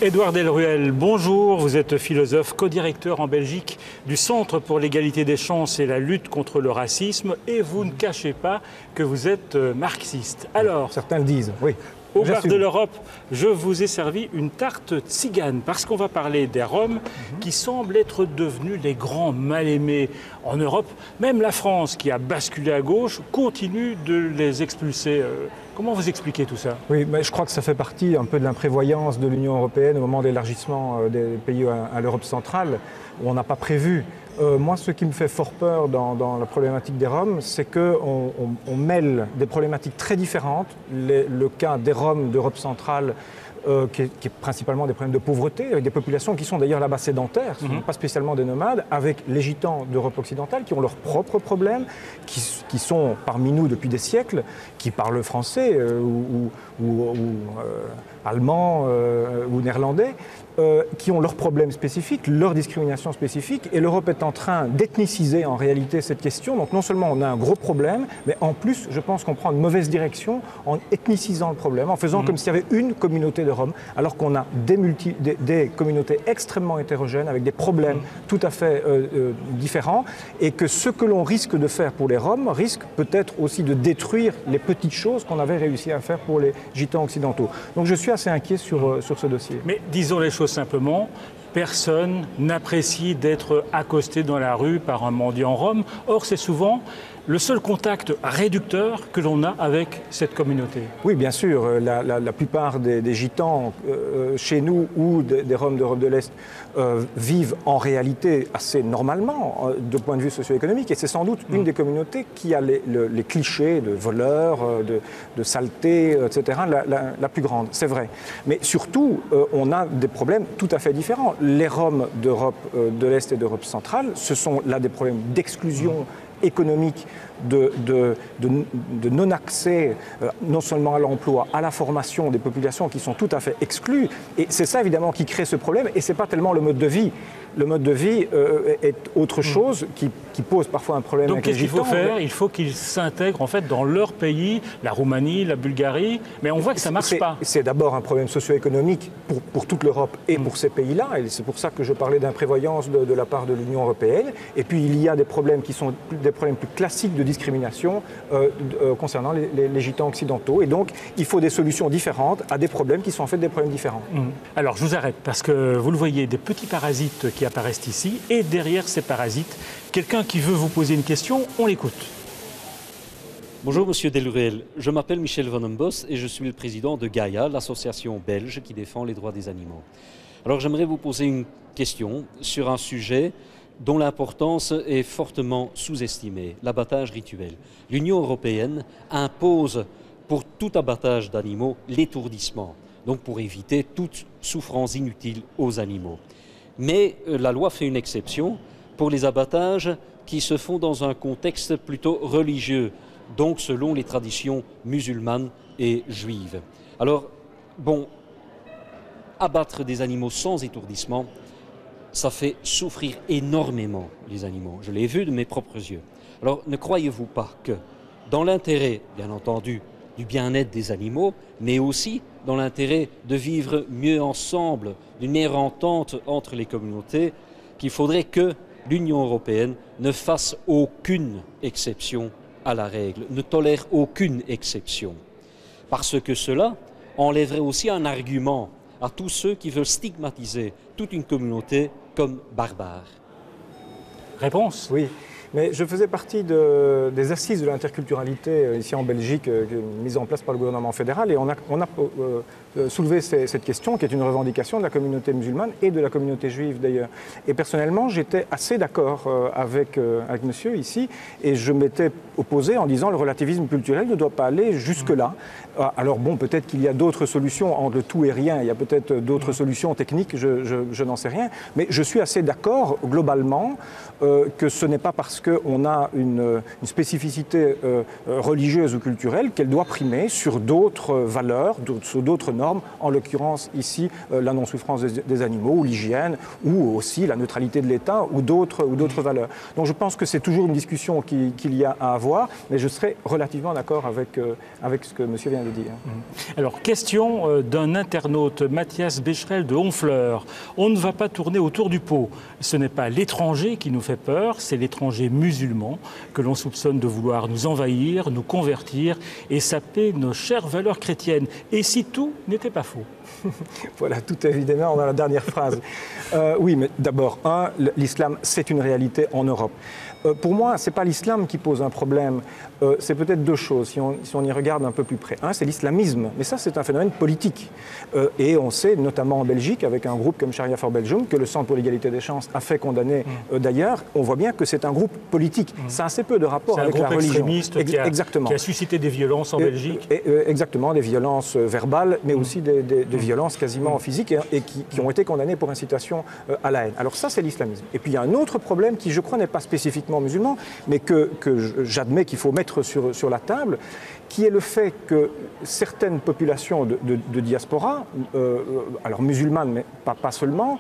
Édouard Delruel, bonjour. Vous êtes philosophe, co-directeur en Belgique du Centre pour l'égalité des chances et la lutte contre le racisme. Et vous ne cachez pas que vous êtes marxiste. Alors, certains le disent, oui. Au bar de l'Europe, je vous ai servi une tarte tzigane parce qu'on va parler des Roms qui semblent être devenus les grands mal-aimés en Europe. Même la France, qui a basculé à gauche, continue de les expulser. Comment vous expliquez tout ça? Oui, mais je crois que ça fait partie un peu de l'imprévoyance de l'Union européenne au moment de l'élargissement des pays à l'Europe centrale, où on n'a pas prévu. Moi, ce qui me fait fort peur dans la problématique des Roms, c'est qu'on mêle des problématiques très différentes. Le cas des Roms d'Europe centrale, qui est principalement des problèmes de pauvreté, avec des populations qui sont d'ailleurs là-bas sédentaires, pas spécialement des nomades, avec les gitans d'Europe occidentale qui ont leurs propres problèmes, qui sont parmi nous depuis des siècles, qui parlent français ou allemand ou néerlandais, qui ont leurs problèmes spécifiques, leurs discriminations spécifiques, et l'Europe est en train d'ethniciser en réalité cette question. Donc non seulement on a un gros problème, mais en plus je pense qu'on prend une mauvaise direction en ethnicisant le problème, en faisant comme s'il y avait une communauté de Roms, alors qu'on a des communautés extrêmement hétérogènes, avec des problèmes tout à fait différents, et que ce que l'on risque de faire pour les Roms risque peut-être aussi de détruire les petites choses qu'on avait réussi à faire pour les gitans occidentaux. Donc je suis assez inquiet sur ce dossier. Mais disons les choses simplement, personne n'apprécie d'être accosté dans la rue par un mendiant rom. Or, c'est souvent le seul contact réducteur que l'on a avec cette communauté. Oui, bien sûr. La plupart des gitans chez nous ou des Roms d'Europe de l'Est vivent en réalité assez normalement de point de vue socio-économique. Et c'est sans doute une des communautés qui a les clichés de voleurs, de saleté, etc., la plus grande. C'est vrai. Mais surtout, on a des problèmes tout à fait différents. Les Roms d'Europe de l'Est et d'Europe centrale, ce sont là des problèmes d'exclusion économique, de non-accès non seulement à l'emploi, à la formation des populations qui sont tout à fait exclues. Et c'est ça évidemment qui crée ce problème, et ce n'est pas tellement le mode de vie. Le mode de vie est autre chose qui pose parfois un problème. Donc qu'est-ce qu'il faut faire? Il faut qu'ils s'intègrent en fait dans leur pays, la Roumanie, la Bulgarie, mais on voit que ça ne marche pas. C'est d'abord un problème socio-économique pour toute l'Europe et pour ces pays-là, et c'est pour ça que je parlais d'imprévoyance de la part de l'Union européenne. Et puis il y a des problèmes qui sont des problèmes plus classiques de discrimination concernant les gitans occidentaux, et donc il faut des solutions différentes à des problèmes qui sont en fait des problèmes différents. Alors je vous arrête parce que vous le voyez, des petits parasites qui apparaissent ici, et derrière ces parasites, quelqu'un qui veut vous poser une question, on l'écoute. Bonjour Monsieur Delruel, je m'appelle Michel Van Embos et je suis le président de Gaia, l'association belge qui défend les droits des animaux. Alors j'aimerais vous poser une question sur un sujet dont l'importance est fortement sous-estimée, l'abattage rituel. L'Union européenne impose pour tout abattage d'animaux l'étourdissement, donc pour éviter toute souffrance inutile aux animaux. Mais la loi fait une exception pour les abattages qui se font dans un contexte plutôt religieux, donc selon les traditions musulmanes et juives. Alors, bon, abattre des animaux sans étourdissement, ça fait souffrir énormément les animaux. Je l'ai vu de mes propres yeux. Alors, ne croyez-vous pas que, dans l'intérêt, bien entendu, du bien-être des animaux, mais aussi dans l'intérêt de vivre mieux ensemble, d'une meilleure entente entre les communautés, qu'il faudrait que l'Union européenne ne fasse aucune exception à la règle, ne tolère aucune exception. Parce que cela enlèverait aussi un argument à tous ceux qui veulent stigmatiser toute une communauté comme barbare. Réponse? Oui. Mais je faisais partie des assises de l'interculturalité ici en Belgique, mises en place par le gouvernement fédéral, et on a soulevé cette question, qui est une revendication de la communauté musulmane et de la communauté juive d'ailleurs. Et personnellement, j'étais assez d'accord avec monsieur ici, et je m'étais opposé en disant le relativisme culturel ne doit pas aller jusque-là. Alors bon, peut-être qu'il y a d'autres solutions entre le tout et rien, il y a peut-être d'autres solutions techniques, je n'en sais rien, mais je suis assez d'accord globalement que ce n'est pas parce qu'on a une spécificité religieuse ou culturelle qu'elle doit primer sur d'autres valeurs, sur d'autres normes, normes, en l'occurrence ici la non-souffrance des animaux, ou l'hygiène, ou aussi la neutralité de l'État, ou d'autres valeurs. Donc je pense que c'est toujours une discussion qu'il y a à avoir, mais je serais relativement d'accord avec ce que monsieur vient de dire. Alors, question d'un internaute, Mathias Becherel de Honfleur. On ne va pas tourner autour du pot. Ce n'est pas l'étranger qui nous fait peur, c'est l'étranger musulman que l'on soupçonne de vouloir nous envahir, nous convertir et saper nos chères valeurs chrétiennes. Et si tout n'était pas faux? Voilà, tout évidemment, dans la dernière phrase. Oui, mais d'abord, l'islam, c'est une réalité en Europe. Pour moi, ce n'est pas l'islam qui pose un problème, c'est peut-être deux choses, si on y regarde un peu plus près. Un, c'est l'islamisme, mais ça, c'est un phénomène politique. Et on sait, notamment en Belgique, avec un groupe comme Sharia for Belgium, que le Centre pour l'égalité des chances a fait condamner d'ailleurs, on voit bien que c'est un groupe politique. Ça a assez peu de rapport avec la religion. C'est un groupe extrémiste Exactement. Qui a suscité des violences en Belgique. Exactement, des violences verbales, mais aussi des violences quasiment physiques et qui ont été condamnées pour incitation à la haine. Alors ça, c'est l'islamisme. Et puis il y a un autre problème qui, je crois, n'est pas spécifiquement musulman, mais que j'admets qu'il faut mettre sur la table, qui est le fait que certaines populations de diaspora, alors musulmanes, mais pas seulement,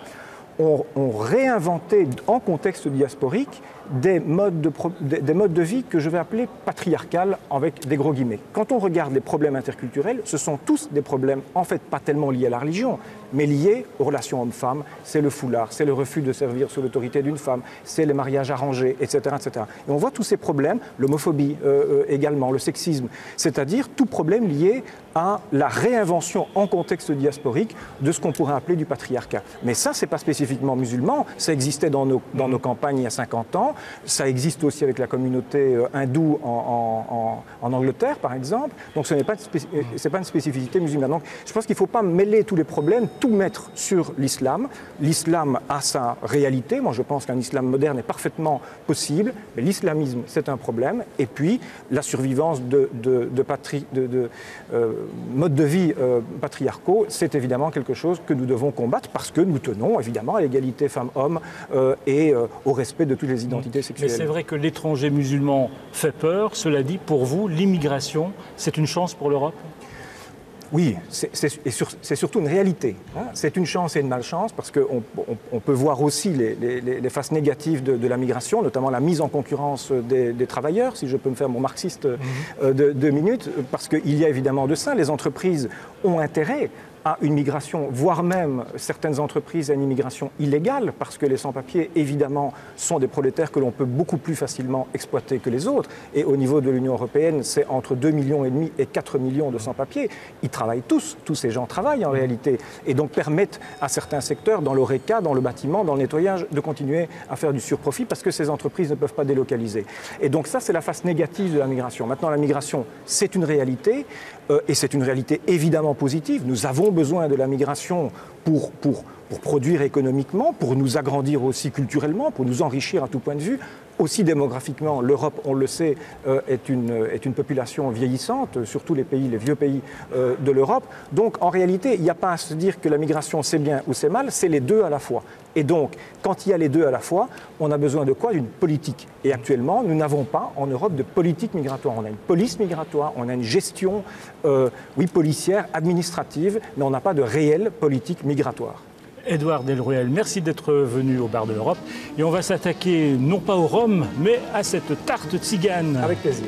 ont réinventé en contexte diasporique des modes de vie que je vais appeler patriarcales avec des gros guillemets. Quand on regarde les problèmes interculturels, ce sont tous des problèmes en fait pas tellement liés à la religion, mais liés aux relations hommes-femmes. C'est le foulard, c'est le refus de servir sous l'autorité d'une femme, c'est les mariages arrangés, etc., etc. Et on voit tous ces problèmes, l'homophobie également, le sexisme, c'est-à-dire tout problème lié à la réinvention en contexte diasporique de ce qu'on pourrait appeler du patriarcat. Mais ça, c'est pas spécifiquement musulman, ça existait dans nos campagnes il y a 50 ans, ça existe aussi avec la communauté hindoue en Angleterre, par exemple, donc ce n'est pas une spécificité musulmane. Donc je pense qu'il ne faut pas mêler tous les problèmes, tout mettre sur l'islam. L'islam a sa réalité, moi je pense qu'un islam moderne est parfaitement possible, mais l'islamisme c'est un problème, et puis la survivance de modes de vie patriarcaux, c'est évidemment quelque chose que nous devons combattre parce que nous tenons évidemment à l'égalité femmes-hommes et au respect de toutes les identités sexuelles. Mais c'est vrai que l'étranger musulman fait peur. Cela dit, pour vous, l'immigration, c'est une chance pour l'Europe ? Oui, c'est surtout une réalité. C'est une chance et une malchance parce qu'on peut voir aussi les faces négatives de la migration, notamment la mise en concurrence des travailleurs, si je peux me faire mon marxiste de 2 minutes, parce qu'il y a évidemment de ça. Les entreprises ont intérêt à une migration, voire même certaines entreprises à une immigration illégale, parce que les sans-papiers, évidemment, sont des prolétaires que l'on peut beaucoup plus facilement exploiter que les autres. Et au niveau de l'Union européenne, c'est entre 2,5 millions et 4 millions de sans-papiers. Ils travaillent tous ces gens travaillent en réalité, et donc permettent à certains secteurs, dans l'ORECA, dans le bâtiment, dans le nettoyage, de continuer à faire du surprofit, parce que ces entreprises ne peuvent pas délocaliser. Et donc ça, c'est la face négative de la migration. Maintenant, la migration, c'est une réalité, et c'est une réalité évidemment positive. Nous avons besoin de la migration pour produire économiquement, pour nous agrandir aussi culturellement, pour nous enrichir à tout point de vue. Aussi démographiquement, l'Europe, on le sait, est une population vieillissante, surtout les vieux pays de l'Europe. Donc en réalité, il n'y a pas à se dire que la migration c'est bien ou c'est mal, c'est les deux à la fois. Et donc, quand il y a les deux à la fois, on a besoin de quoi? D'une politique. Et actuellement, nous n'avons pas en Europe de politique migratoire. On a une police migratoire, on a une gestion, policière, administrative, mais on n'a pas de réelle politique migratoire. Édouard Delruel, merci d'être venu au Bar de l'Europe. Et on va s'attaquer non pas aux Roms, mais à cette tarte tzigane. Avec plaisir.